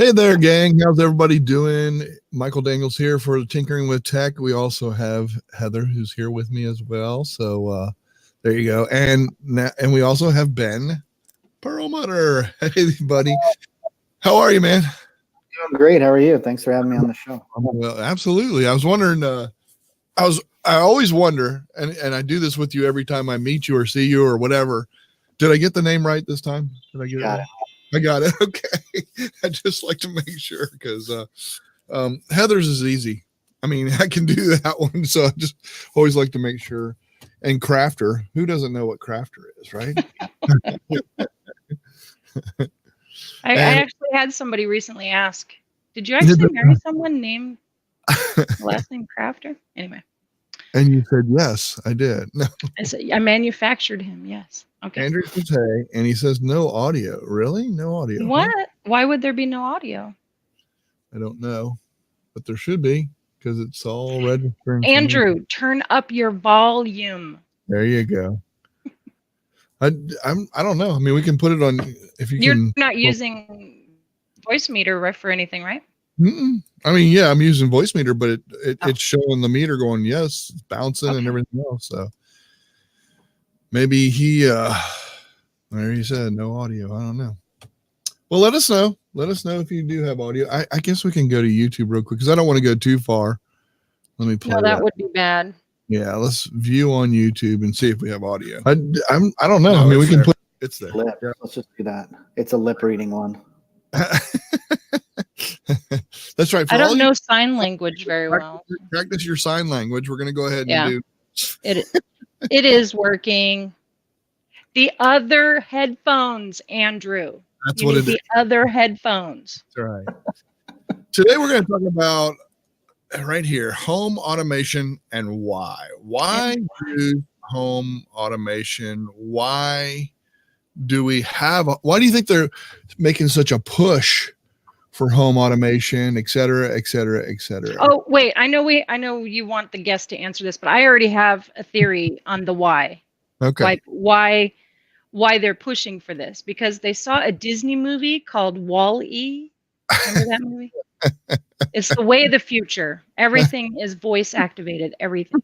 Hey there, gang. How's everybody doing? Michael Dangles here for Tinkering with Tech. We also have Heather, who's here with me as well. So there you go. And we also have Ben Perlmutter. Hey, buddy. How are you, man? Doing great. How are you? Thanks for having me on the show. Well, absolutely. I was wondering. I always wonder, and I do this with you every time I meet you or see you or whatever. Did I get the name right this time? Did I get it right? I got it. Okay. I just like to make sure because Heather's is easy. I mean, I can do that one. So I just always like to make sure. And Crafter, who doesn't know what Crafter is, right? I actually had somebody recently ask, did you actually marry someone named last name Crafter? Anyway. And you said, yes, I did. No. I said, I manufactured him. Yes. Okay. Andrew says, hey, and he says, no audio. Really? No audio. What? Huh? Why would there be no audio? I don't know, but there should be because it's all registering. Andrew, turn up your volume. There you go. I don't know. I mean, we can put it on if You're not using voice meter for anything, right? I mean, yeah, I'm using voice meter, but it's showing the meter going, yes, it's bouncing and everything else. So maybe there you said no audio. I don't know. Well, let us know. Let us know if you do have audio. I guess we can go to YouTube real quick because I don't want to go too far. Let me play. No, that would be bad. Yeah, let's view on YouTube and see if we have audio. I don't know. No, I mean, we can put it's there. Lip. Yeah. Let's just do that. It's a lip reading one. That's right. I don't know sign language very well. Practice your sign language. We're going to go ahead and do it is working. The other headphones, Andrew. That's what it is. The other headphones. That's right. Today we're going to talk about right here, home automation and why. Why use home automation? Why do you think they're making such a push for home automation, et cetera, et cetera, et cetera? Oh, wait, I know you want the guest to answer this, but I already have a theory on the why. Okay. Like why they're pushing for this, because they saw a Disney movie called Wall-E. Remember that movie? It's the way of the future. Everything is voice activated. Everything.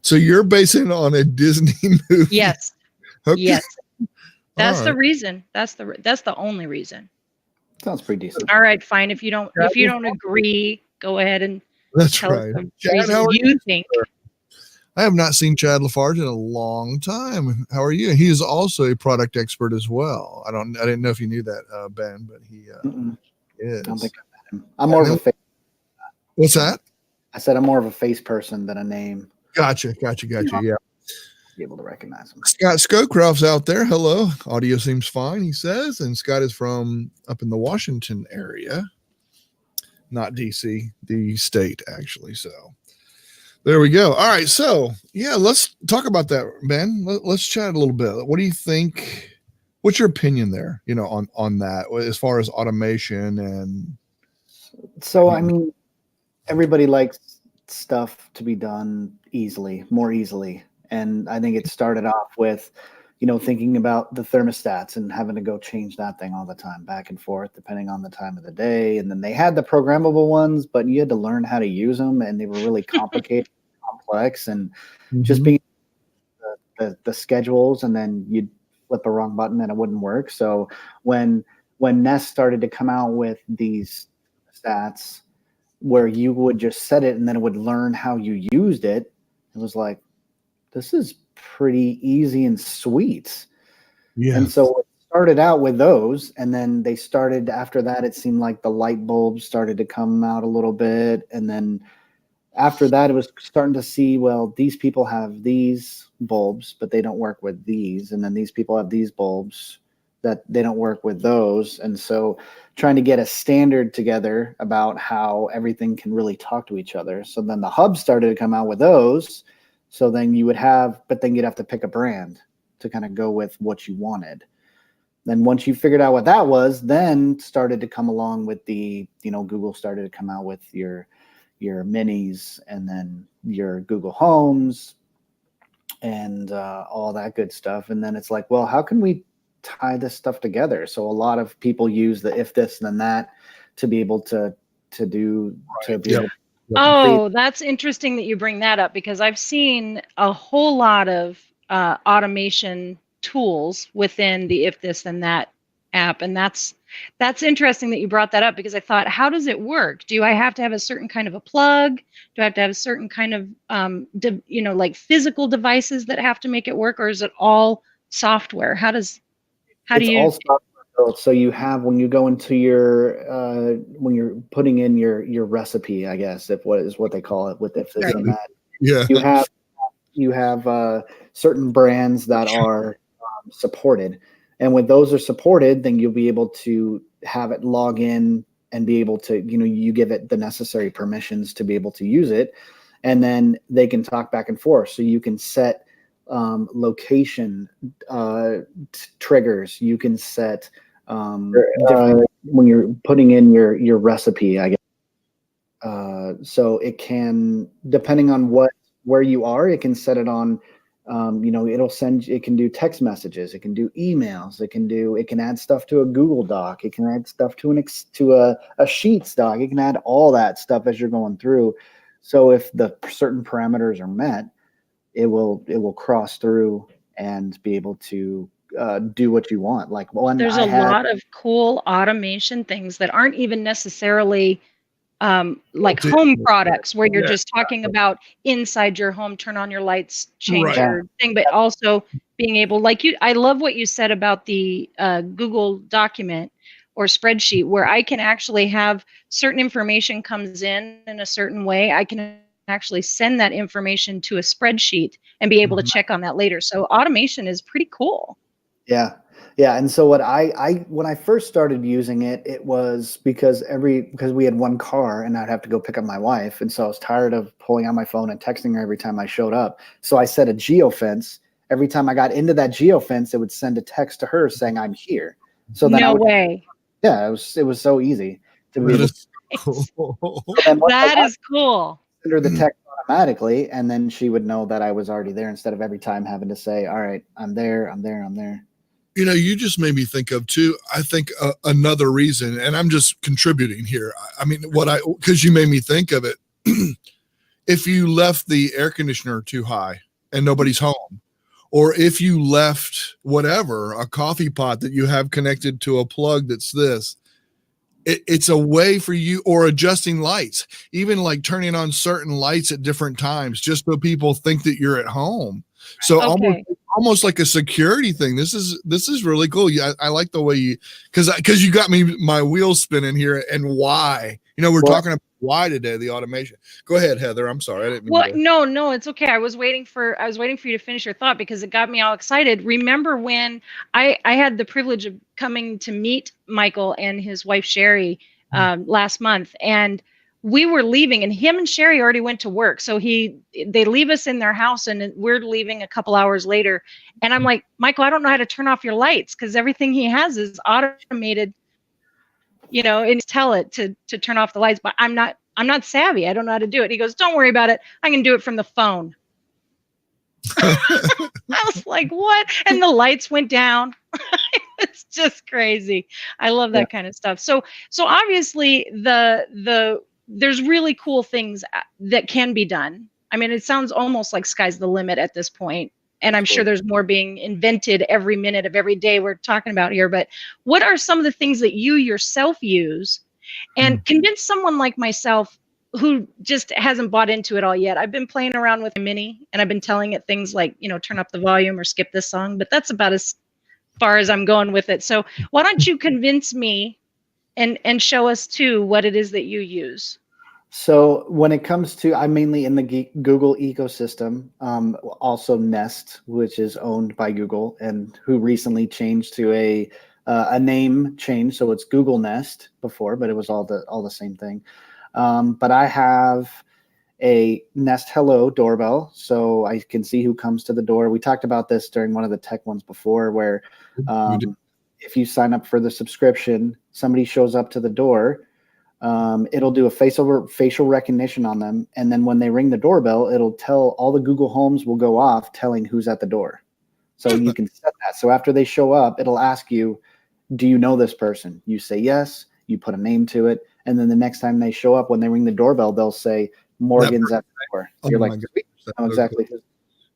So you're basing it on a Disney movie? Yes. Okay. Yes. That's the reason. That's the only reason. Sounds pretty decent. All right, fine. If you don't agree, go ahead and tell us the reason you think. I have not seen Chad Lafarge in a long time. How are you? He is also a product expert as well. I didn't know if you knew that, Ben, but he is. I don't think I met him. I'm more of a face. What's that? I said I'm more of a face person than a name. Gotcha. Yeah. Be able to recognize him. Scott Scowcroft's out there. Hello. Audio seems fine, he says. And Scott is from up in the Washington area, not DC, the state, actually. So there we go. All right. So, yeah, let's talk about that, Ben. Let's chat a little bit. What do you think? What's your opinion there, on that as far as automation and? So, I mean, everybody likes stuff to be done more easily. And I think it started off with, thinking about the thermostats and having to go change that thing all the time, back and forth, depending on the time of the day. And then they had the programmable ones, but you had to learn how to use them, and they were really complicated, complex, and just being the schedules, and then you'd flip a wrong button and it wouldn't work. So when Nest started to come out with these stats where you would just set it and then it would learn how you used it, it was like, this is pretty easy and sweet. Yeah. And so it started out with those, and then they started after that, it seemed like the light bulbs started to come out a little bit. And then after that, it was starting to see, well, these people have these bulbs, but they don't work with these. And then these people have these bulbs that they don't work with those. And so trying to get a standard together about how everything can really talk to each other. So then the hub started to come out with those. So then you'd have to pick a brand to kind of go with what you wanted. Then once you figured out what that was, then started to come along with the, Google started to come out with your minis, and then your Google Homes and all that good stuff. And then it's like, well, how can we tie this stuff together. So a lot of people use the if this then that to be able to do to be able to Oh, that's interesting that you bring that up, because I've seen a whole lot of automation tools within the If This Then That app, and that's interesting that you brought that up, because I thought, how does it work? Do I have to have a certain kind of a plug? Do I have to have a certain kind of like physical devices that have to make it work, or is it all software? How do you? All software built. So you have, when you go into your when you're putting in your recipe, I guess, if what is what they call it with If This and That. Yeah. You have certain brands that are supported, and when those are supported, then you'll be able to have it log in and be able to, you give it the necessary permissions to be able to use it, and then they can talk back and forth. So you can set location triggers. You can set different when you're putting in your recipe, I guess. So it can, depending on where you are, it can set it on. It can do text messages, it can do emails, it can add stuff to a Google Doc, it can add stuff to a Sheets doc, it can add all that stuff as you're going through. So if the certain parameters are met, it will cross through and be able to do what you want. Like there's a lot of cool automation things that aren't even necessarily like home products, where you're just talking about inside your home, turn on your lights, change your thing, but also being able, I love what you said about the Google document or spreadsheet, where I can actually have certain information comes in a certain way. I can actually send that information to a spreadsheet and be able to check on that later. So automation is pretty cool. Yeah. Yeah. And so when I first started using it, it was because we had one car and I'd have to go pick up my wife. And so I was tired of pulling out my phone and texting her every time I showed up. So I set a geofence. Every time I got into that geofence, it would send a text to her saying I'm here. So then way. Yeah, it was so easy to be able to. That is cool. Send her the text automatically, and then she would know that I was already there, instead of every time having to say, all right, I'm there. You just made me think of too, I think another reason, and I'm just contributing here. I mean, because you made me think of it. If you left the air conditioner too high and nobody's home, or if you left a coffee pot that you have connected to a plug that's this, it's a way for you, or adjusting lights, even like turning on certain lights at different times, just so people think that you're at home. So almost like a security thing. This is really cool. Yeah, I like the way you, because you got my wheels spinning here. And why? We're talking about why today, the automation. Go ahead, Heather. I'm sorry, I didn't mean to. No, it's okay. I was waiting for you to finish your thought, because it got me all excited. Remember when I had the privilege of coming to meet Michael and his wife Sherry last month, and we were leaving, and him and Sherry already went to work. So they leave us in their house, and we're leaving a couple hours later. And I'm like, Michael, I don't know how to turn off your lights, because everything he has is automated, and tell it to turn off the lights, but I'm not savvy. I don't know how to do it. He goes, don't worry about it. I can do it from the phone. I was like, what? And the lights went down. It's just crazy. I love that kind of stuff. So obviously there's really cool things that can be done. I mean, it sounds almost like sky's the limit at this point. And I'm sure there's more being invented every minute of every day we're talking about here. But what are some of the things that you yourself use, and convince someone like myself who just hasn't bought into it all yet? I've been playing around with a Mini, and I've been telling it things like, turn up the volume or skip this song, but that's about as far as I'm going with it. So why don't you convince me and show us too what it is that you use? So when it comes to, I'm mainly in the Google ecosystem, also Nest, which is owned by Google, and who recently changed to a name change. So it's Google Nest before, but it was all the same thing. But I have a Nest Hello doorbell, so I can see who comes to the door. We talked about this during one of the tech ones before, where if you sign up for the subscription, somebody shows up to the door. It'll do a facial recognition on them, and then when they ring the doorbell, it'll tell all the Google Homes will go off telling who's at the door. So you can set that. So after they show up, it'll ask you, do you know this person? You say yes, you put a name to it. And then the next time they show up, when they ring the doorbell, they'll say, Morgan's at the door. You're like, sweet, I know exactly who.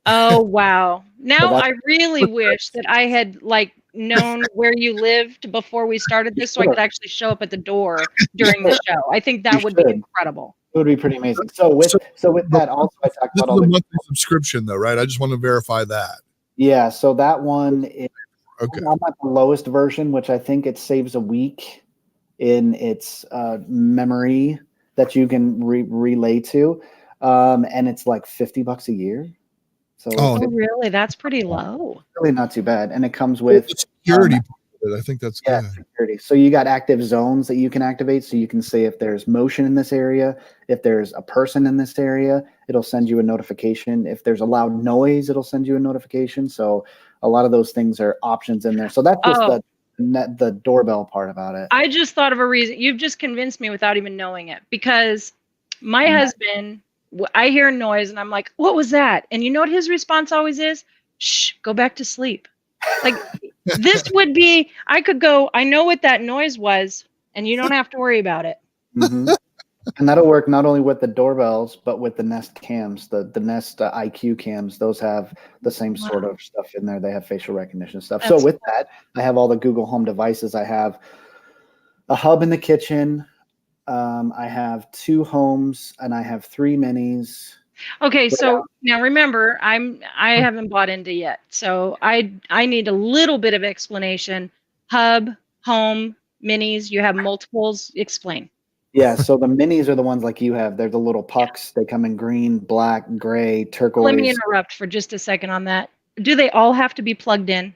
Oh, wow. Now So I really wish that I had like known where you lived before we started this so I could actually show up at the door during the show. I think that would be incredible. It would be pretty amazing. So with that, also I talked about all the the monthly subscription though, right? I just want to verify that. Yeah, so that one is okay. I'm at the lowest version, which I think it saves a week in its memory that you can relay to, and it's like $50 a year. So really? That's pretty low. Really not too bad, and it comes with security. I think that's good. Security. So you got active zones that you can activate. So you can say if there's motion in this area, if there's a person in this area, it'll send you a notification. If there's a loud noise, it'll send you a notification. So a lot of those things are options in there. So that's just the doorbell part about it. I just thought of a reason. You've just convinced me without even knowing it, because my husband, I hear a noise and I'm like, what was that? And you know what his response always is? Shh, go back to sleep. Like this would be, I could go, I know what that noise was, and you don't have to worry about it. Mm-hmm. And that'll work not only with the doorbells, but with the Nest cams, the Nest IQ cams. Those have the same sort of stuff in there. They have facial recognition stuff. So with that, I have all the Google Home devices. I have a hub in the kitchen. I have 2 homes, and I have 3 minis. Okay, so now remember, I haven't bought into yet, so I need a little bit of explanation. Hub, home, minis. You have multiples. Explain. Yeah, so the minis are the ones like you have. They're the little pucks. They come in green, black, gray, turquoise. Let me interrupt for just a second on that. Do they all have to be plugged in?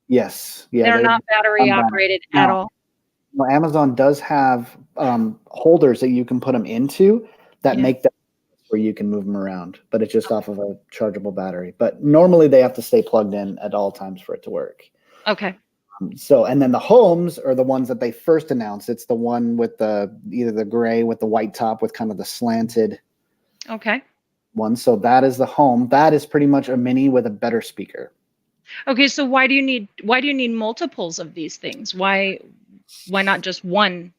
Yes. Yeah. They're not battery operated at all. Well, Amazon does have holders that you can put them into that make them where you can move them around, but it's just off of a chargeable battery. But normally they have to stay plugged in at all times for it to work. Okay. And then the homes are the ones that they first announced. It's the one with either the gray with the white top with kind of the slanted one. So that is the home. That is pretty much a mini with a better speaker. Okay, so why do you need multiples of these things? Why not just one?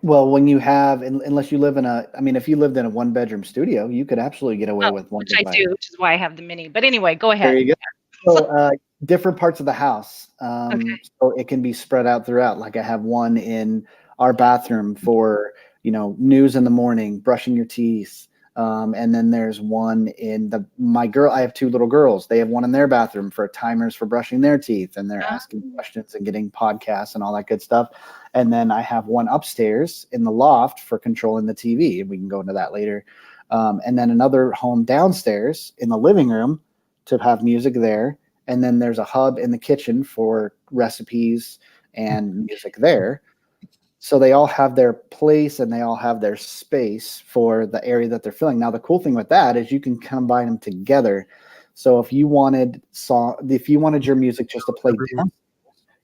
Well, when you have, unless you live if you lived in a 1-bedroom studio, you could absolutely get away with one. Which I do, which is why I have the mini. But anyway, go ahead. There you go. So different parts of the house. So it can be spread out throughout. Like I have one in our bathroom for, news in the morning, brushing your teeth. And then there's one in I have 2 little girls. They have one in their bathroom for timers for brushing their teeth, and they're asking questions and getting podcasts and all that good stuff. And then I have one upstairs in the loft for controlling the TV, and we can go into that later. And then another home downstairs in the living room to have music there. And then there's a hub in the kitchen for recipes and music there. So they all have their place and they all have their space for the area that they're filling. Now, the cool thing with that is you can combine them together. So if you wanted your music just to play downstairs,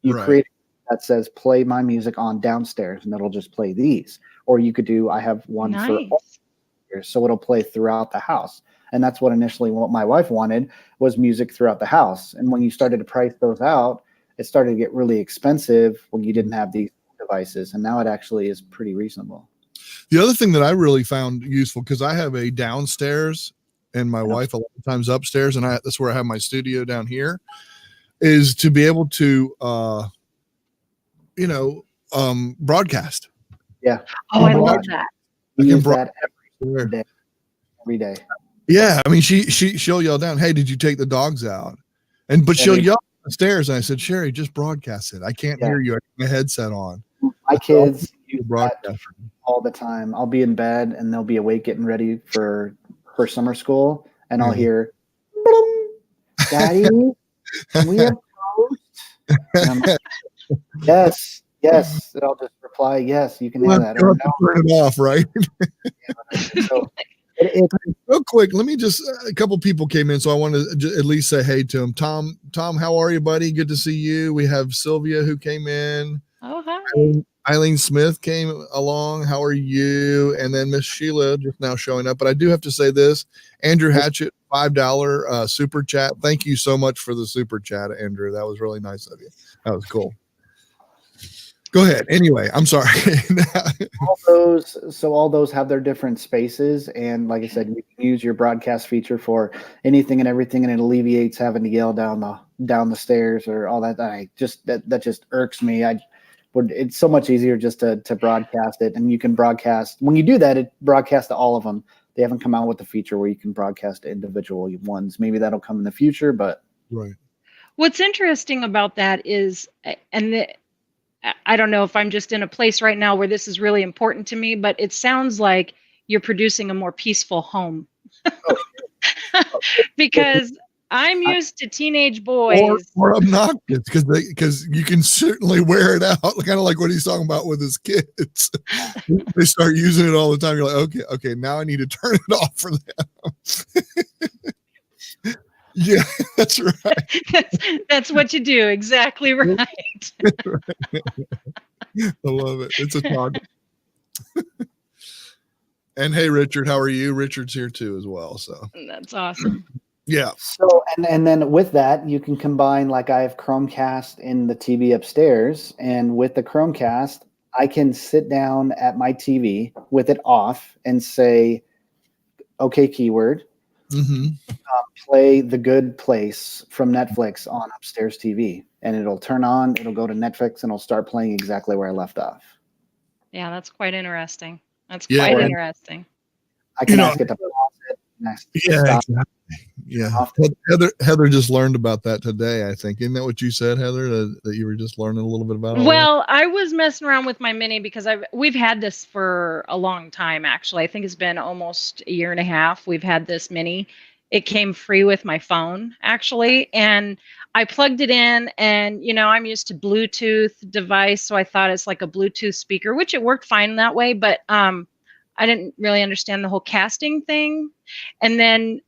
you create that says play my music on downstairs, and it'll just play these. Or you could do, I have one for all years, so it'll play throughout the house. And that's what my wife wanted, was music throughout the house. And when you started to price those out, it started to get really expensive when you didn't have these devices, and now it actually is pretty reasonable. The other thing that I really found useful, because I have a downstairs and my wife a lot of times upstairs, and that's where I have my studio down here, is to be able to broadcast. Yeah. I love that. I can broadcast every day. Yeah, I mean she'll yell down, "Hey, did you take the dogs out?" But she'll yell upstairs, and I said, "Sherry, just broadcast it. I can't hear you. I have my headset on." My kids use that all the time. I'll be in bed and they'll be awake getting ready for summer school, and I'll hear, "Daddy, we have toast." Yes. And I'll just reply, "Yes, you can hear that." Turn it off, right? So, real quick, let me just, a couple people came in, so I want to at least say hey to them. Tom, how are you, buddy? Good to see you. We have Sylvia who came in. Oh, hi. Eileen Smith came along. How are you? And then Miss Sheila just now showing up. But I do have to say this, Andrew Hatchett, $5 super chat. Thank you so much for the super chat, Andrew. That was really nice of you. That was cool. Go ahead. Anyway, I'm sorry. all those have their different spaces, and like I said, you can use your broadcast feature for anything and everything, and it alleviates having to yell down the stairs or all that. That just irks me. It's so much easier just to broadcast it, and you can broadcast when you do that. It broadcasts to all of them. They haven't come out with the feature where you can broadcast to individual ones. Maybe that'll come in the future, but right. What's interesting about that is, I don't know if I'm just in a place right now where this is really important to me, but it sounds like you're producing a more peaceful home. Because I'm used to teenage boys. Or obnoxious, because you can certainly wear it out, kind of like what he's talking about with his kids. They start using it all the time. You're like, okay, now I need to turn it off for them. Yeah, that's right. That's what you do. Exactly right. I love it. It's a talk. And hey, Richard, how are you? Richard's here too as well. So that's awesome. Yeah. So and then with that, you can combine, like I have Chromecast in the TV upstairs, and with the Chromecast, I can sit down at my TV with it off and say, "Okay, keyword." Play The Good Place from Netflix on upstairs TV, and it'll turn on, it'll go to Netflix, and it'll start playing exactly where I left off. Yeah, that's quite interesting. Quite interesting. I can ask it to pause it. Yeah, exactly. Yeah. Heather just learned about that today, I think. Isn't that what you said, Heather, that you were just learning a little bit about? Well, I was messing around with my Mini because we've had this for a long time, actually. I think it's been almost a year and a half. We've had this Mini. It came free with my phone, actually. And I plugged it in, and, I'm used to Bluetooth device. So I thought it's like a Bluetooth speaker, which it worked fine that way. But I didn't really understand the whole casting thing. And then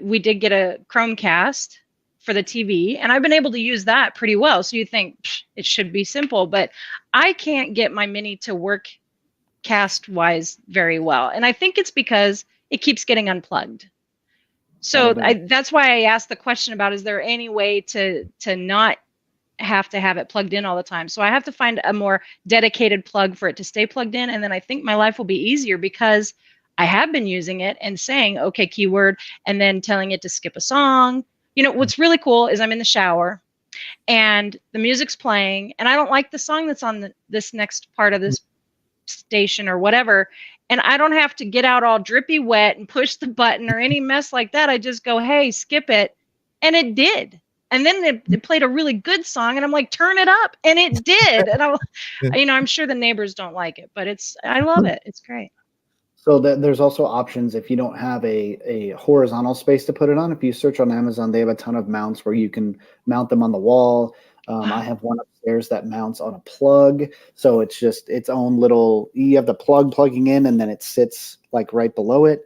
we did get a Chromecast for the TV, and I've been able to use that pretty well. So you think it should be simple, but I can't get my Mini to work cast wise very well. And I think it's because it keeps getting unplugged. So that's why I asked the question about, is there any way to not have to have it plugged in all the time? So I have to find a more dedicated plug for it to stay plugged in. And then I think my life will be easier because I have been using it and saying, okay, keyword, and then telling it to skip a song. What's really cool is I'm in the shower and the music's playing, and I don't like the song that's on this next part of this station or whatever. And I don't have to get out all drippy wet and push the button or any mess like that. I just go, hey, skip it. And it did. And then it played a really good song, and I'm like, turn it up. And it did. And I'm sure the neighbors don't like it, but I love it. It's great. So there's also options if you don't have a horizontal space to put it on. If you search on Amazon, they have a ton of mounts where you can mount them on the wall. I have one upstairs that mounts on a plug. So it's just its own little, you have the plug plugging in, and then it sits like right below it.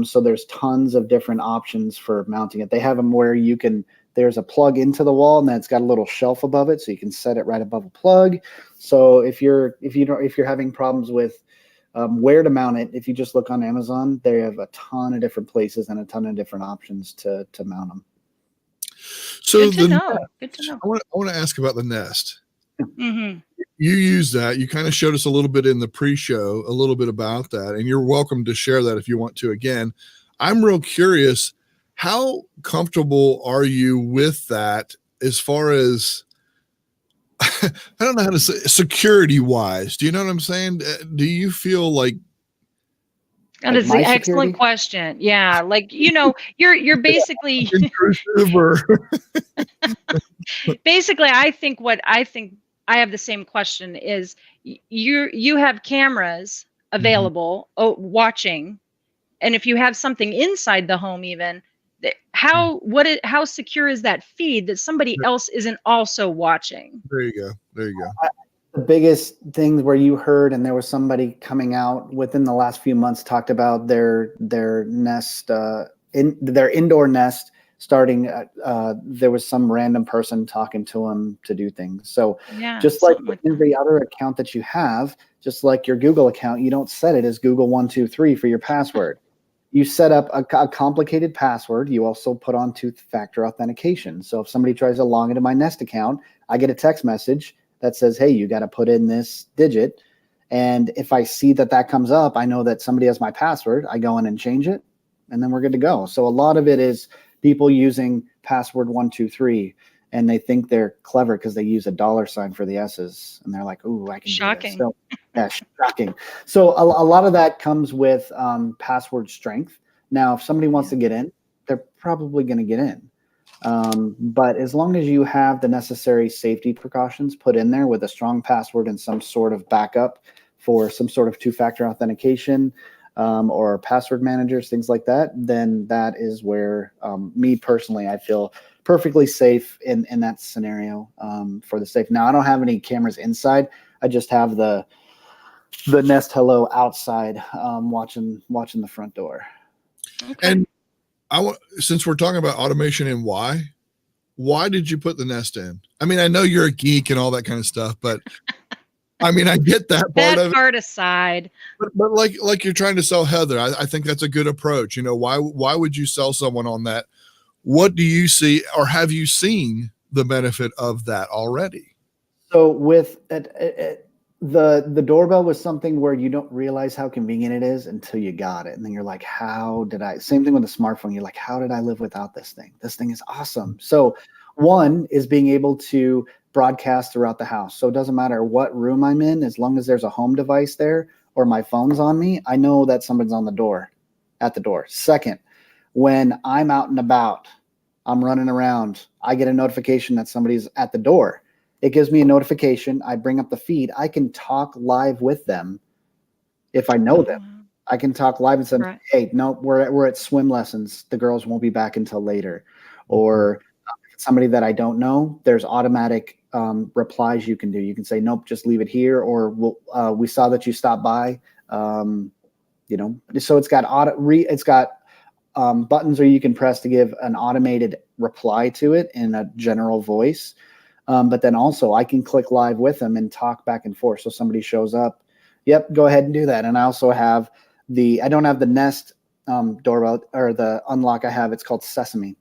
So there's tons of different options for mounting it. They have them where there's a plug into the wall, and then it's got a little shelf above it, so you can set it right above a plug. So if you're having problems with where to mount it, if you just look on Amazon, they have a ton of different places and a ton of different options to mount them. So Good to know. I want to ask about the Nest. Mm-hmm. You use that. You kind of showed us a little bit in the pre-show, a little bit about that, and you're welcome to share that if you want to. Again, I'm real curious. How comfortable are you with that as far as, I don't know how to say, security wise? Do you know what I'm saying? Do you feel like that is an excellent question. Yeah. You're basically intrusive or basically, I think I have the same question is you have cameras available watching. And if you have something inside the home, even how secure is that feed that somebody else isn't also watching? There you go. The biggest things where you heard, and there was somebody coming out within the last few months talked about their nest, their indoor nest starting there was some random person talking to him to do things. So just like every other account that you have, just like your Google account, you don't set it as Google123 for your password. You set up a complicated password. You also put on two-factor authentication. So if somebody tries to log into my Nest account, I get a text message that says, hey, you got to put in this digit. And if I see that comes up, I know that somebody has my password. I go in and change it, and then we're good to go. So a lot of it is people using password 123, and they think they're clever because they use a $sign for the S's, and they're like, ooh, I can do this. So, yeah, shocking. So a lot of that comes with password strength. Now, if somebody wants to get in, they're probably going to get in. But as long as you have the necessary safety precautions put in there with a strong password and some sort of backup for some sort of two-factor authentication or password managers, things like that, then that is where me personally, I feel perfectly safe in that scenario for the safe. Now, I don't have any cameras inside. I just have the Nest Hello outside watching the front door. Okay. And since we're talking about automation and why did you put the Nest in? I mean, I know you're a geek and all that kind of stuff, but I mean, I get that part of it. That part aside. But like you're trying to sell Heather, I think that's a good approach. You know, why would you sell someone on that? What do you see, or have you seen the benefit of that already? So with the doorbell was something where you don't realize how convenient it is until you got it. And then you're like, same thing with the smartphone. You're like, how did I live without this thing? This thing is awesome. So one is being able to broadcast throughout the house. So it doesn't matter what room I'm in, as long as there's a home device there or my phone's on me, I know that somebody's at the door. Second, when I'm out and about, I'm running around, I get a notification that somebody's at the door. It gives me a notification. I bring up the feed. I can talk live with them if I know them. I can talk live and say, hey, no, we're at swim lessons. The girls won't be back until later. Or somebody that I don't know, there's automatic replies you can do. You can say, nope, just leave it here. Or we saw that you stopped by. So it's got buttons where you can press to give an automated reply to it in a general voice. But then also I can click live with them and talk back and forth. So somebody shows up, yep, go ahead and do that. And I also have I don't have the Nest doorbell or the unlock I have. It's called Sesame.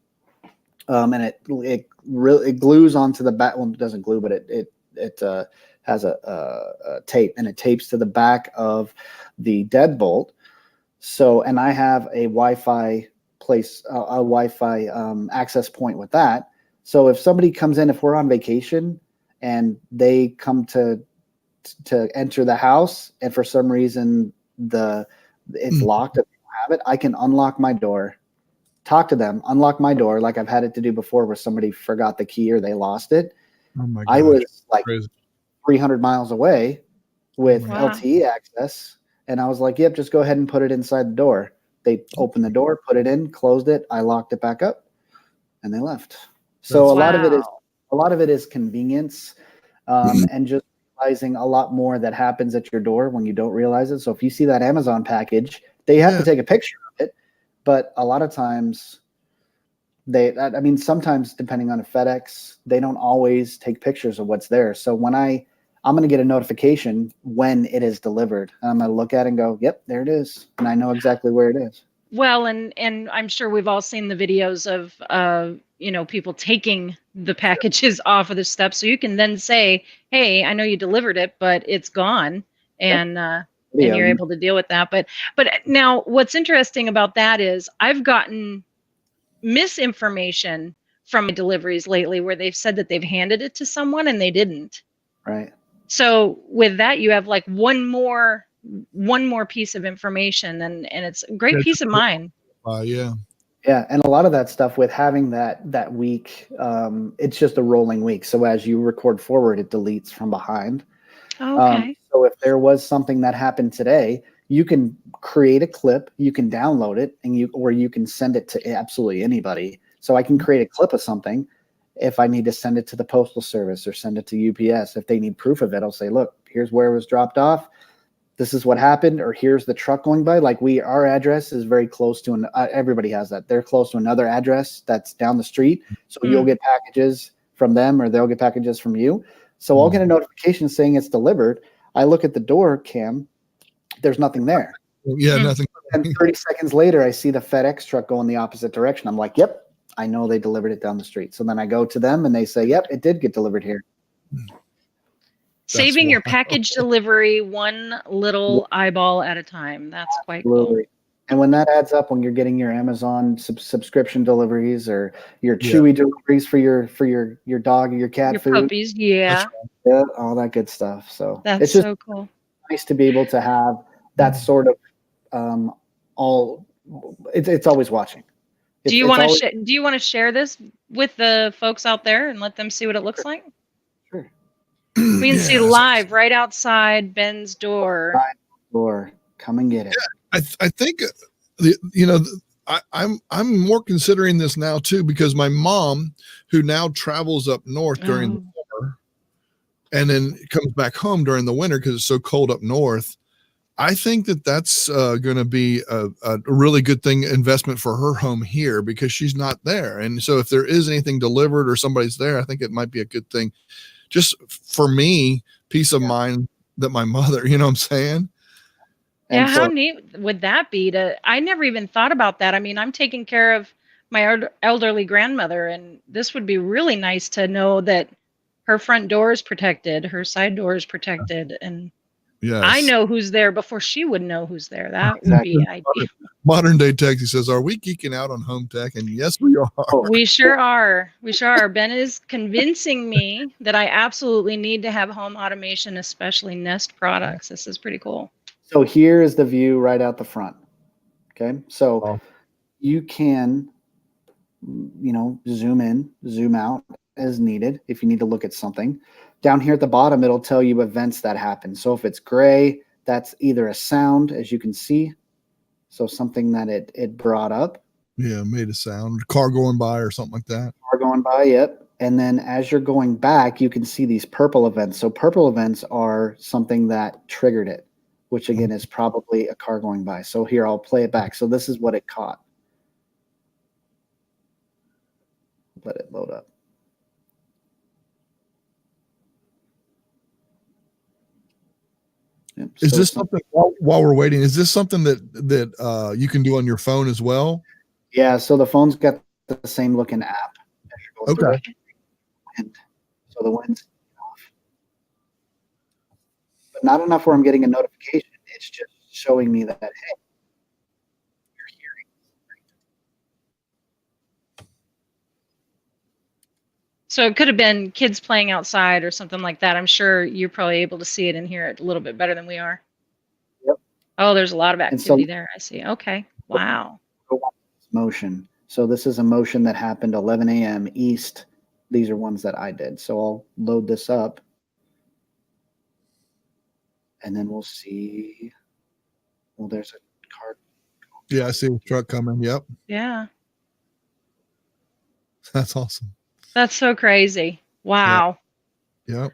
And it glues onto the back. Well, it doesn't glue, but it has a tape, and it tapes to the back of the deadbolt. So, and I have a Wi-Fi access point with that. So if somebody comes in, if we're on vacation and they come to enter the house, and for some reason it's locked, if I have it, I can unlock my door, talk to them, unlock my door, like I've had it to do before, where somebody forgot the key or they lost it. Oh my gosh, I was like crazy. 300 miles away with LTE access, and I was like, "Yep, just go ahead and put it inside the door." They opened the door, put it in, closed it. I locked it back up, and they left. So a lot of it is convenience, and just realizing a lot more that happens at your door when you don't realize it. So if you see that Amazon package, they have to take a picture of it, but a lot of times sometimes depending on a FedEx, they don't always take pictures of what's there. So when I'm going to get a notification when it is delivered, I'm going to look at it and go, yep, there it is, and I know exactly where it is. Well, and I'm sure we've all seen the videos of people taking the packages off of the steps, so you can then say, "Hey, I know you delivered it, but it's gone," and you're able to deal with that. But now, what's interesting about that is I've gotten misinformation from my deliveries lately, where they've said that they've handed it to someone and they didn't. Right. So with that, you have like one more piece of information, and it's a great peace of mind. Yeah, and a lot of that stuff with having that week, it's just a rolling week. So as you record forward, it deletes from behind. Okay. So if there was something that happened today, you can create a clip, you can download it, or you can send it to absolutely anybody. So I can create a clip of something. If I need to send it to the Postal Service or send it to UPS, if they need proof of it, I'll say, look, here's where it was dropped off. this is what happened, or here's the truck going by. Like our address is very close to everybody has that. They're close to another address that's down the street. So you'll get packages from them, or they'll get packages from you. So I'll get a notification saying it's delivered. I look at the door cam, there's nothing there. Yeah, nothing. And 30 seconds later, I see the FedEx truck go in the opposite direction. I'm like, yep, I know they delivered it down the street. So then I go to them and they say, yep, it did get delivered here. Saving your package delivery one little eyeball at a time. That's quite cool. And when that adds up, when you're getting your Amazon subscription deliveries or your Chewy deliveries for your dog or your cat your food, puppies, all that good stuff. So that's it's just so cool. Nice to be able to have that sort of it's always watching. Do you want to share this with the folks out there and let them see what it looks like? Sure. We can see live right outside Ben's door. Come and get it. Yeah, I think I'm more considering this now too, because my mom, who now travels up north during the summer and then comes back home during the winter because it's so cold up north, I think that's going to be a really good investment for her home here, because she's not there. And so if there is anything delivered or somebody's there, I think it might be a good thing. Just for me, peace of mind that my mother, you know what I'm saying? Yeah, how neat would that be? I never even thought about that. I mean, I'm taking care of my elderly grandmother, and this would be really nice to know that her front door is protected, her side door is protected, and I know who's there before she would know who's there. That would be ideal. Modern day tech, he says, are we geeking out on home tech? And yes, we are. We sure are. We sure are. Ben is convincing me that I absolutely need to have home automation, especially Nest products. This is pretty cool. So here is the view right out the front. Okay. So you can, zoom in, zoom out as needed if you need to look at something. Down here at the bottom, it'll tell you events that happen. So if it's gray, that's either a sound, as you can see. So something that it brought up. Yeah, made a sound. Car going by or something like that. Car going by, yep. And then as you're going back, you can see these purple events. So purple events are something that triggered it, which again is probably a car going by. So here, I'll play it back. So this is what it caught. Let it load up. Yep. Is this something, while we're waiting, is this something that you can do on your phone as well? Yeah, so the phone's got the same looking app. Okay. And so the wind's off. But not enough where I'm getting a notification. It's just showing me that, hey, you're hearing. So it could have been kids playing outside or something like that. I'm sure you're probably able to see it and hear it a little bit better than we are. Yep. Oh, there's a lot of activity there. I see. Okay. Wow. Motion. So this is a motion that happened 11 a.m. East. These are ones that I did. So I'll load this up. And then we'll see. Well, there's a car. Yeah, I see a truck coming. Yep. Yeah. That's awesome. That's so crazy. Wow. Yep.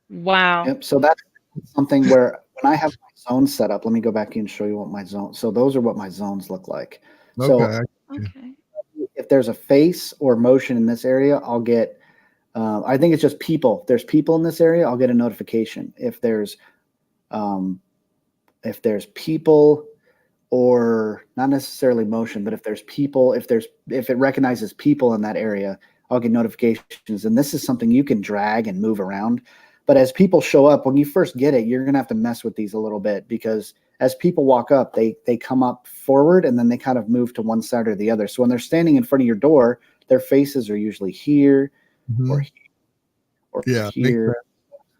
Wow. Yep. So that's something where when I have my zone set up, let me go back and show you what my zone. So those are what my zones look like. Okay. So if there's a face or motion in this area, I'll get, I think it's just people. If there's people in this area, I'll get a notification. If there's people, or not necessarily motion, but if there's people, if it recognizes people in that area, I'll get notifications. And this is something you can drag and move around. But as people show up, when you first get it, you're going to have to mess with these a little bit, because as people walk up, they come up forward and then they kind of move to one side or the other. So when they're standing in front of your door, their faces are usually here or here.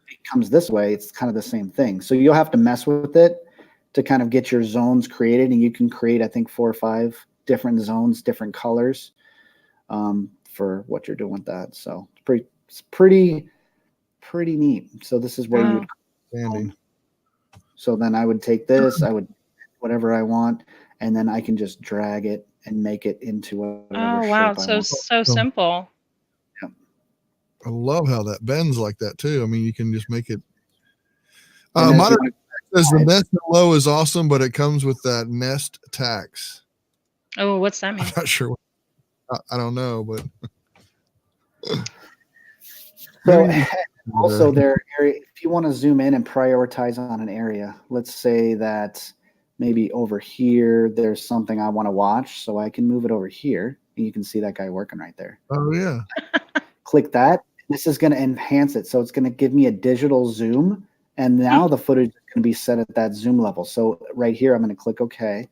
If it comes this way, it's kind of the same thing. So you'll have to mess with it to kind of get your zones created. And you can create, I think, 4 or 5 different zones, different colors for what you're doing with that. So it's pretty neat. So this is where you would so then I would take this, I would whatever I want, and then I can just drag it and make it into whatever shape I want. So simple. Yeah. I love how that bends like that too. I mean, you can just make it. Modern Says the Nest Hello is awesome, but it comes with that Nest tax. Oh, what's that mean? I'm not sure. I don't know, but So also if you want to zoom in and prioritize on an area, let's say that maybe over here there's something I want to watch, so I can move it over here, and you can see that guy working right there. Oh yeah. Click that. This is going to enhance it, so it's going to give me a digital zoom, and now the footage is going to be set at that zoom level. So right here, I'm going to click OK,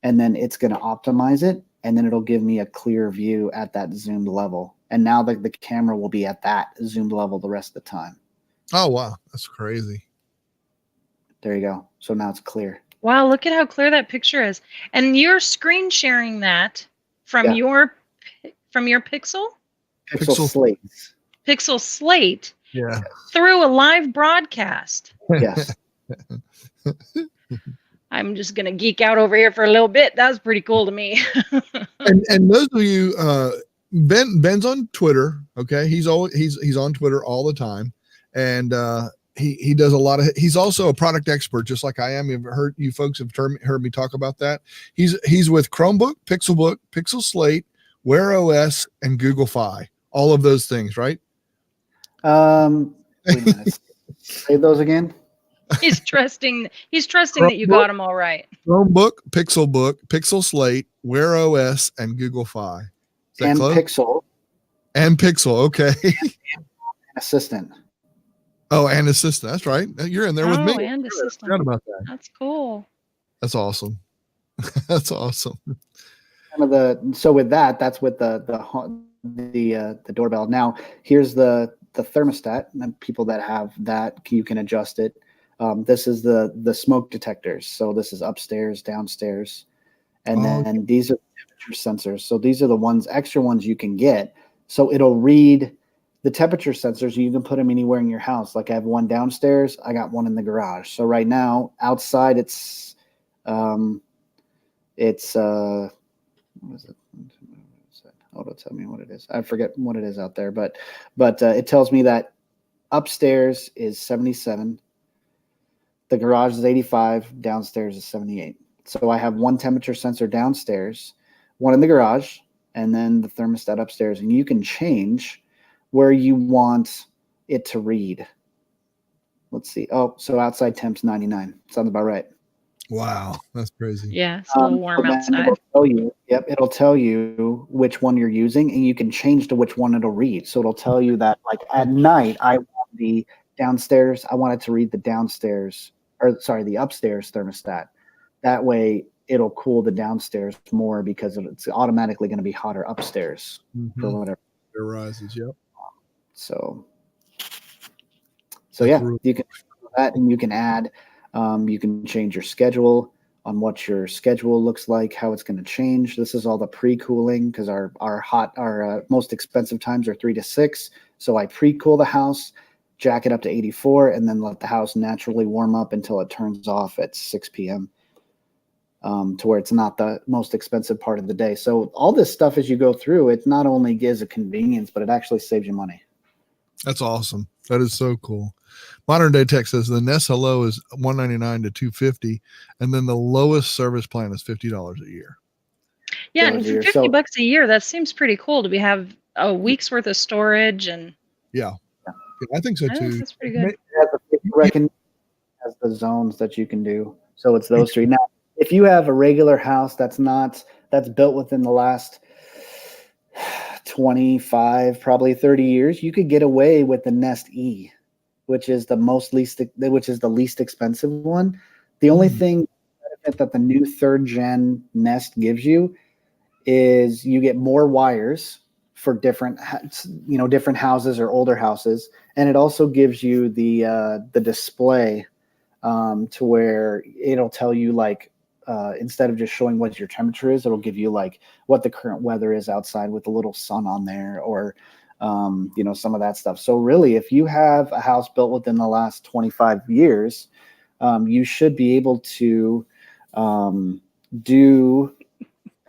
and then it's going to optimize it, and then it'll give me a clear view at that zoomed level. And now the camera will be at that zoomed level the rest of the time. Oh wow, that's crazy. There you go. So now it's clear. Wow, look at how clear that picture is. And you're screen sharing that from your Pixel? Pixel Slate. Pixel Slate. Yeah. Through a live broadcast. Yes. I'm just gonna geek out over here for a little bit. That was pretty cool to me. and those of you, Ben's on Twitter. Okay, he's on Twitter all the time, and he does a lot of. He's also a product expert, just like I am. You folks have heard me talk about that. He's with Chromebook, Pixelbook, Pixel Slate, Wear OS, and Google Fi. All of those things, right? Wait a minute. Say those again. He's trusting that you got them all right. Chromebook, Pixelbook, Pixel Slate, Wear OS, and Google Fi. And close? Pixel. And Pixel, okay. Assistant. Oh, and Assistant. That's right. You're in there with me. And Assistant. I forgot about that. That's cool. That's awesome. That's awesome. So with that, that's with the doorbell. Now here's the thermostat, and people that have that, you can adjust it. This is the smoke detectors. So this is upstairs, downstairs, and then these are temperature sensors. So these are the extra ones you can get. So it'll read the temperature sensors. You can put them anywhere in your house. Like I have one downstairs. I got one in the garage. So right now outside it's what is it? Oh, it'll tell me what it is. I forget what it is out there, but it tells me that upstairs is 77. The garage is 85. Downstairs is 78. So I have one temperature sensor downstairs, one in the garage, and then the thermostat upstairs. And you can change where you want it to read. Let's see. Oh, so outside temp's 99. Sounds about right. Wow, that's crazy. Yeah, it's a little warm outside. It'll tell you which one you're using, and you can change to which one it'll read. So it'll tell you that, like at night, I want the downstairs. I want it to read the the upstairs thermostat. That way, it'll cool the downstairs more because it's automatically going to be hotter upstairs for whatever. It rises. Yep. So yeah, you can do that, and you can add. You can change your schedule on what your schedule looks like, how it's going to change. This is all the pre-cooling because our most expensive times are 3 to 6. So I pre-cool the house, jack it up to 84, and then let the house naturally warm up until it turns off at 6 p.m. To where it's not the most expensive part of the day. So all this stuff as you go through, it not only gives a convenience, but it actually saves you money. That's awesome. That is so cool. Modern Day Tech says the Nest Hello is $199 to $250, and then the lowest service plan is $50 a year. Yeah, and for $50 a year, that seems pretty cool to have a week's worth of storage. And yeah, I think so too. That's pretty good. It has the zones that you can do. So it's those three. Now, if you have a regular house that's built within the last 25, probably 30 years, you could get away with the Nest E, which is the least expensive one. The only thing that the new 3rd gen Nest gives you is you get more wires for different houses or older houses, and it also gives you the display to where it'll tell you instead of just showing what your temperature is, it'll give you like what the current weather is outside with a little sun on there, or some of that stuff. So really, if you have a house built within the last 25 years, you should be able to do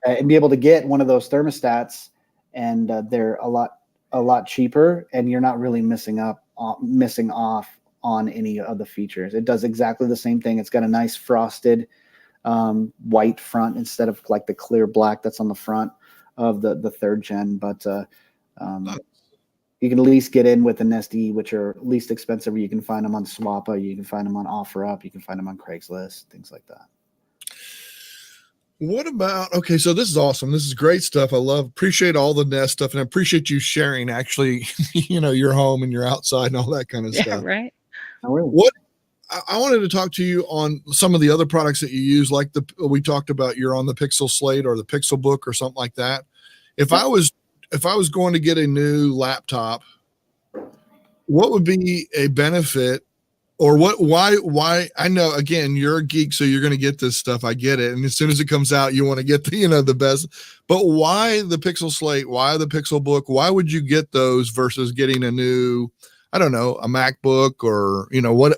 and be able to get one of those thermostats, and they're a lot cheaper, and you're not really missing off on any of the features. It does exactly the same thing. It's got a nice frosted white front instead of like the clear black that's on the front of the 3rd gen. But you can at least get in with an SD, which are least expensive. You can find them on Swappa, you can find them on OfferUp, you can find them on Craigslist, things like that. What about, okay, so this is awesome. This is great stuff. Appreciate all the Nest stuff, and I appreciate you sharing actually, your home and your outside and all that kind of stuff. Right. What I wanted to talk to you on some of the other products that you use, like we talked about, you're on the Pixel Slate or the Pixel Book or something like that. If I was going to get a new laptop, what would be a benefit, or why? I know, again, you're a geek, so you're going to get this stuff. I get it. And as soon as it comes out, you want to get the best, but why the Pixel Slate? Why the Pixel Book? Why would you get those versus getting a new, I don't know, a MacBook or,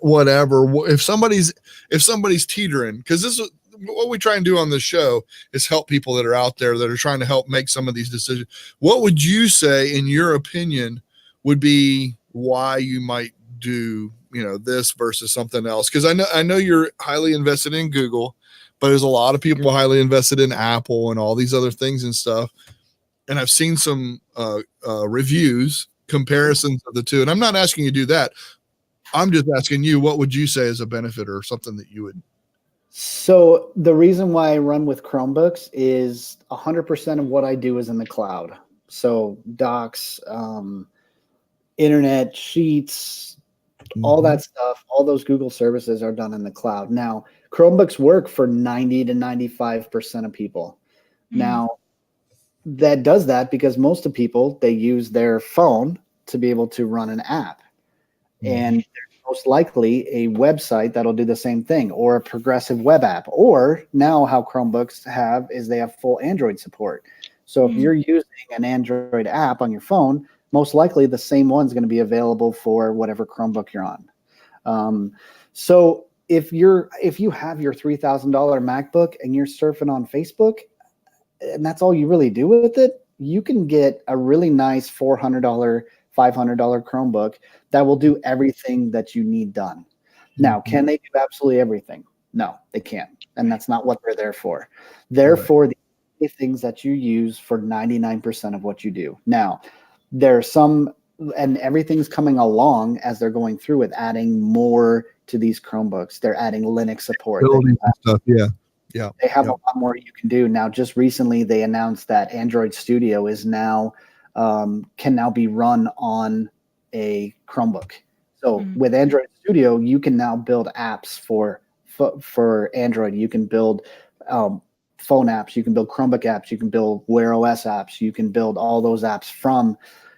whatever. If somebody's teetering, because this is what we try and do on this show, is help people that are out there that are trying to help make some of these decisions. What would you say, in your opinion, would be why you might do, this versus something else? Because I know you're highly invested in Google, but there's a lot of people highly invested in Apple and all these other things and stuff. And I've seen some reviews, comparisons of the two. And I'm not asking you to do that. I'm just asking you, what would you say is a benefit or something that you would? So the reason why I run with Chromebooks is 100% of what I do is in the cloud. So docs, internet, sheets, all that stuff, all those Google services are done in the cloud. Now, Chromebooks work for 90 to 95% of people. Now, that does that because most of people, they use their phone to be able to run an app. And there's most likely a website that'll do the same thing, or a progressive web app. Or now how Chromebooks have is they have full Android support. So if you're using an Android app on your phone, most likely the same one's going to be available for whatever Chromebook you're on. So if you have your $3,000 MacBook and you're surfing on Facebook, and that's all you really do with it, you can get a really nice $400, $500 Chromebook that will do everything that you need done. Now, can they do absolutely everything? No, they can't. And that's not what they're there for. They're for the things that you use for 99% of what you do. Now, there are some, and everything's coming along as they're going through with adding more to these Chromebooks. They're adding Linux support. Stuff. Yeah. They have a lot more you can do. Now, just recently they announced that Android Studio is now can now be run on a Chromebook. So with Android Studio, you can now build apps for Android. You can build phone apps. You can build Chromebook apps. You can build Wear OS apps. You can build all those apps from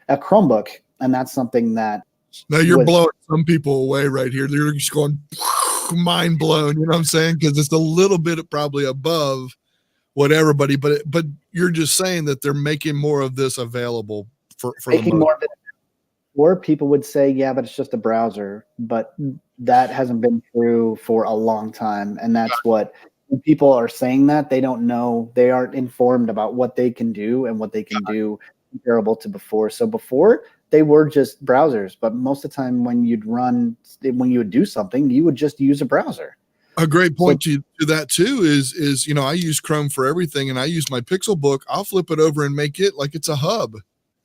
a Chromebook. And that's something that now you're blowing some people away right here. They're just going mind blown. You know what I'm saying? Because it's a little bit probably above what everybody, but you're just saying that they're making more of this available for making more of it. Or people would say, yeah, but it's just a browser. But that hasn't been true for a long time. And that's what when people are saying, that they don't know, they aren't informed about what they can do and what they can do comparable to before. So before they were just browsers, but most of the time when you would do something, you would just use a browser. A great point to that too is I use Chrome for everything, and I use my Pixel Book. I'll flip it over and make it like it's a hub,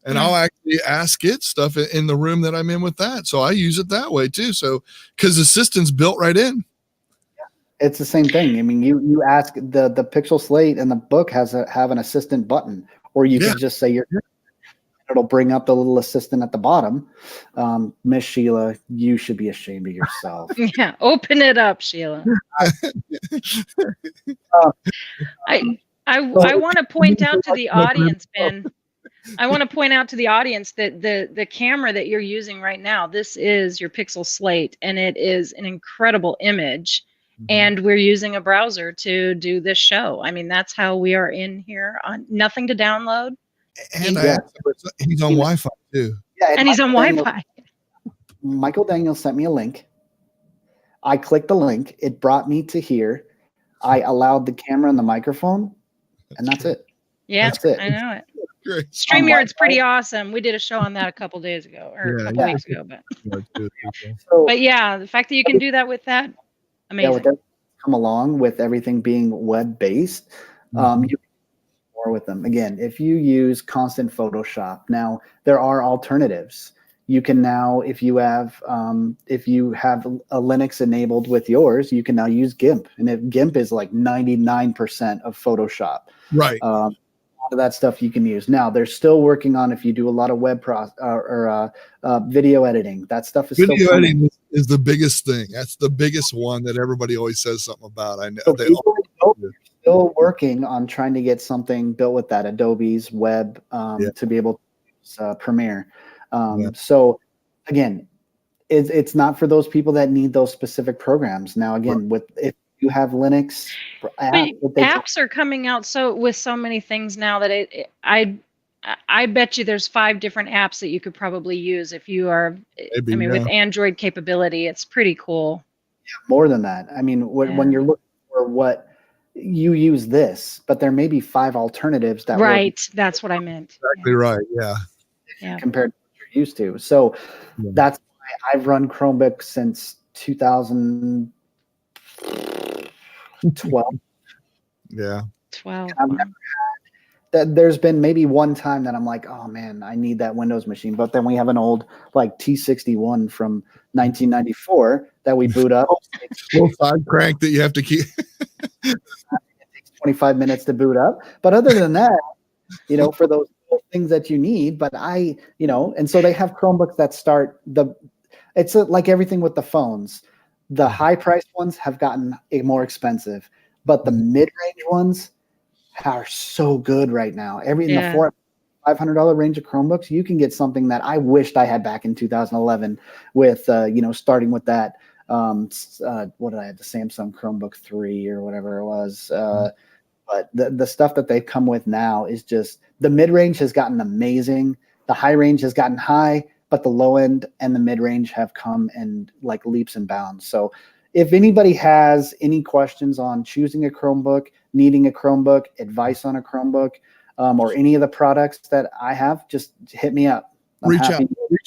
and I'll actually ask it stuff in the room that I'm in with that. So I use it that way too. So because Assistant's built right in. It's the same thing. I mean, you ask the Pixel Slate, and the book have an assistant button, or you can just say you're. It'll bring up the little assistant at the bottom. Miss Sheila, you should be ashamed of yourself. Yeah, open it up, Sheila. I want to point out to the audience, Ben. I want to point out to the audience that the camera that you're using right now, this is your Pixel Slate, and it is an incredible image. And we're using a browser to do this show. I mean, that's how we are in here. On nothing to download. And he's on Wi-Fi too. Yeah, and he's on Wi-Fi. Michael Daniels sent me a link. I clicked the link. It brought me to here. I allowed the camera and the microphone, and that's it. Yeah, that's it. I know it. Great. StreamYard's pretty awesome. We did a show on that a couple days ago or a couple weeks ago, but yeah, the fact that you can do that with that, amazing. Yeah, with that come along with everything being web based, you can do more with them. Again, if you use constant Photoshop, now there are alternatives. You can now, if you have a Linux enabled with yours, you can now use GIMP, and if GIMP is like 99% of Photoshop, right? A lot of that stuff you can use. Now they're still working on if you do a lot of web video editing. That stuff is video still editing is the biggest thing. That's the biggest one that everybody always says something about. I know so people still working on trying to get something built with that Adobe's web to be able to use Premiere. So again, it's not for those people that need those specific programs. Now, again, if you have Linux apps are coming out with so many things now that I bet you there's 5 different apps that you could probably use if you are. With Android capability, it's pretty cool. Yeah, more than that. I mean, when you're looking for what you use this, but there may be 5 alternatives that work. That's what I meant. Exactly right. Yeah. Compared to what you're used to. So that's why I've run Chromebook since 2012. Yeah. 12. I've never had there's been maybe one time that I'm like, oh man, I need that Windows machine. But then we have an old like T61 from 1994 that we boot up. Little side crank that you have to keep. It takes 25 minutes to boot up. But other than that, for those things that you need, and so they have Chromebooks that start it's like everything with the phones. The high priced ones have gotten more expensive, but the mid-range ones are so good right now. In the $400-$500 range of Chromebooks, you can get something that I wished I had back in 2011 with, starting with that, what did I have, the Samsung Chromebook 3 or whatever it was. But the stuff that they've come with now is just, the mid-range has gotten amazing. The high range has gotten high, but the low end and the mid-range have come in like leaps and bounds. So if anybody has any questions on choosing a Chromebook, needing a Chromebook, advice on a Chromebook, or any of the products that I have, just hit me up. Reach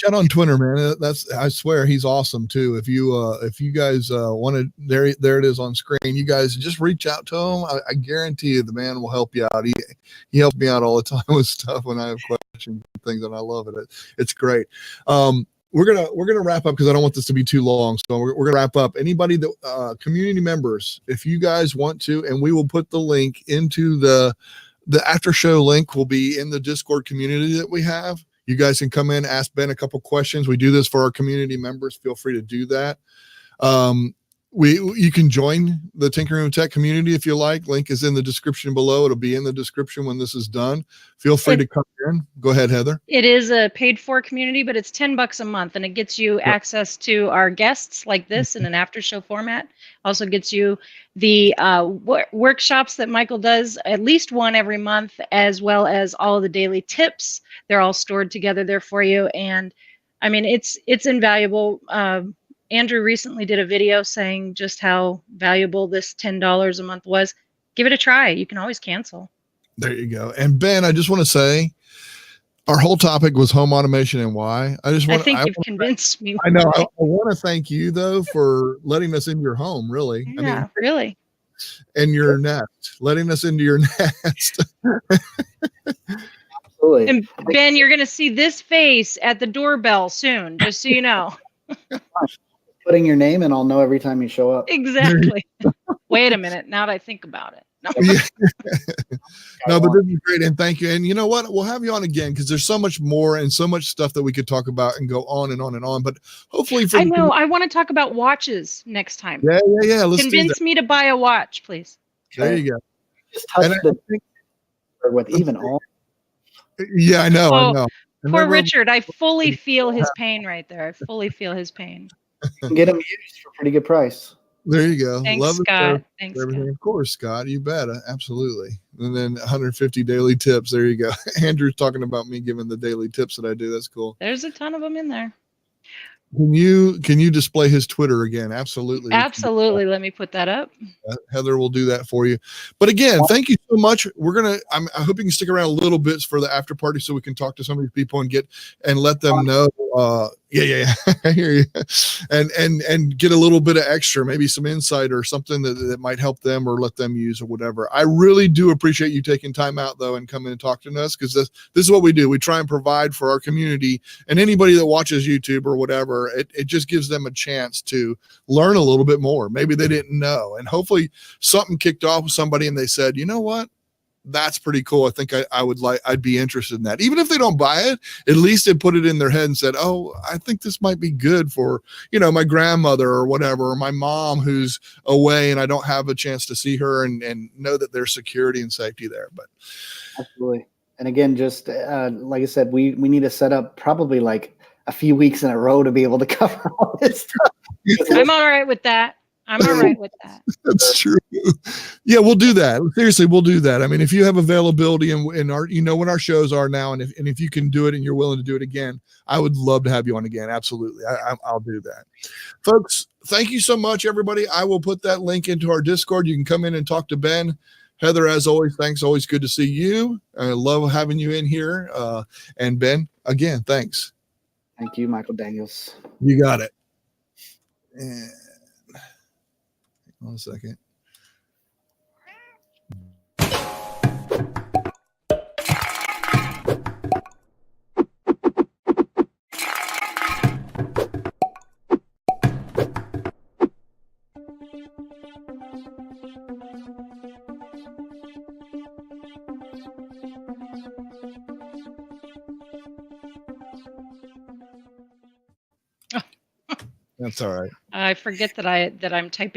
out on Twitter, man. I swear he's awesome too. If you guys want to, there it is on screen. You guys just reach out to him. I guarantee you the man will help you out. He helps me out all the time with stuff when I have questions and things, and I love it. It's great. We're gonna wrap up because I don't want this to be too long. So we're gonna wrap up. Anybody that community members, if you guys want to, and we will put the link into the after show link will be in the Discord community that we have. You guys can come in, ask Ben a couple questions. We do this for our community members. Feel free to do that. You can join the Tinkering with Tech community if you like. Link is in the description below. It'll be in the description when this is done. Feel free to come in. Go ahead, Heather. It is a paid for community, but it's $10 a month, and it gets you access to our guests like this in an after show format. Also gets you the workshops that Michael does, at least one every month, as well as all of the daily tips. They're all stored together there for you. And I mean, it's invaluable. Andrew recently did a video saying just how valuable this $10 a month was. Give it a try. You can always cancel. There you go. And Ben, I just want to say, our whole topic was home automation and why. I think you've convinced me. I know. I want to thank you though for letting us into your home. Really. Yeah, really. And your nest, letting us into your nest. Absolutely. And Ben, you're going to see this face at the doorbell soon, just so you know. Putting your name and I'll know every time you show up. Exactly. Wait a minute. Now that I think about it. No. No, but this is great. And thank you. And you know what? We'll have you on again because there's so much more and so much stuff that we could talk about and go on and on and on. But hopefully, I know. I want to talk about watches next time. Yeah. Let's convince me to buy a watch, please. There you go. Just touch with even all. Yeah, I know. I know. Poor Richard. I fully feel his pain right there. I fully feel his pain. You can get them used for a pretty good price. There you go. Thanks, Scott. Thanks, Scott. Of course, Scott. You bet. Absolutely. And then 150 daily tips. There you go. Andrew's talking about me giving the daily tips that I do. That's cool. There's a ton of them in there. Can you display his Twitter again? Absolutely. Absolutely. Let me put that up. Heather will do that for you. But again, thank you so much. I'm hope you can stick around a little bit for the after party so we can talk to some of these people and let them know. Yeah. I hear you. And get a little bit of extra, maybe some insight or something that might help them or let them use or whatever. I really do appreciate you taking time out though and coming and talking to us, because this is what we do. We try and provide for our community, and anybody that watches YouTube or whatever, it just gives them a chance to learn a little bit more. Maybe they didn't know, and hopefully something kicked off with somebody and they said, you know what? That's pretty cool. I think I'd be interested in that. Even if they don't buy it, at least they put it in their head and said, oh, I think this might be good for, my grandmother or whatever, or my mom who's away and I don't have a chance to see her, and know that there's security and safety there. But absolutely. And again, just like I said, we need to set up probably like a few weeks in a row to be able to cover all this stuff. I'm all right with that. That's true. Yeah, we'll do that. Seriously, we'll do that. I mean, if you have availability and our, when our shows are now, and if you can do it and you're willing to do it again, I would love to have you on again. Absolutely. I'll do that. Folks, thank you so much, everybody. I will put that link into our Discord. You can come in and talk to Ben. Heather, as always, thanks. Always good to see you. I love having you in here. And Ben, again, thanks. Thank you, Michael Daniels. You got it. And 1 second. That's all right. I forget that I'm typing.